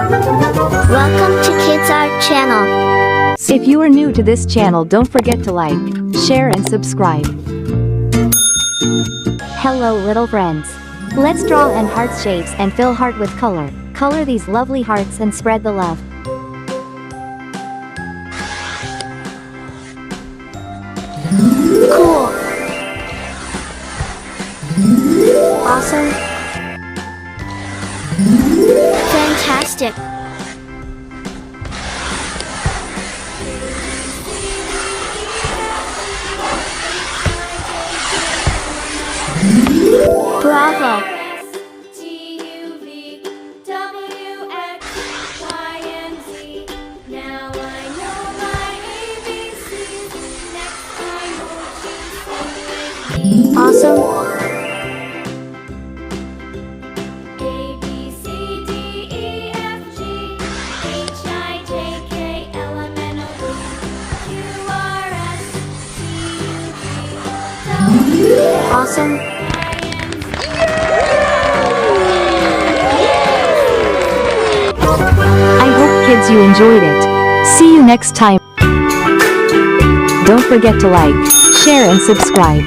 Welcome to Kids Art Channel. If you are new to this channel, don't forget to like, share and subscribe. Hello little friends. Let's draw and heart shapes and fill heart with color. Color these lovely hearts and spread the love. Cool. Awesome. Fantastic. Bravo. Awesome. A, B, C, D, E, F, G, H, I, J, K, L, M, N, O, P, Q, R, S, T, U, V, W, Awesome. I hope kids you enjoyed it. See you next time. Don't forget to like, share and subscribe.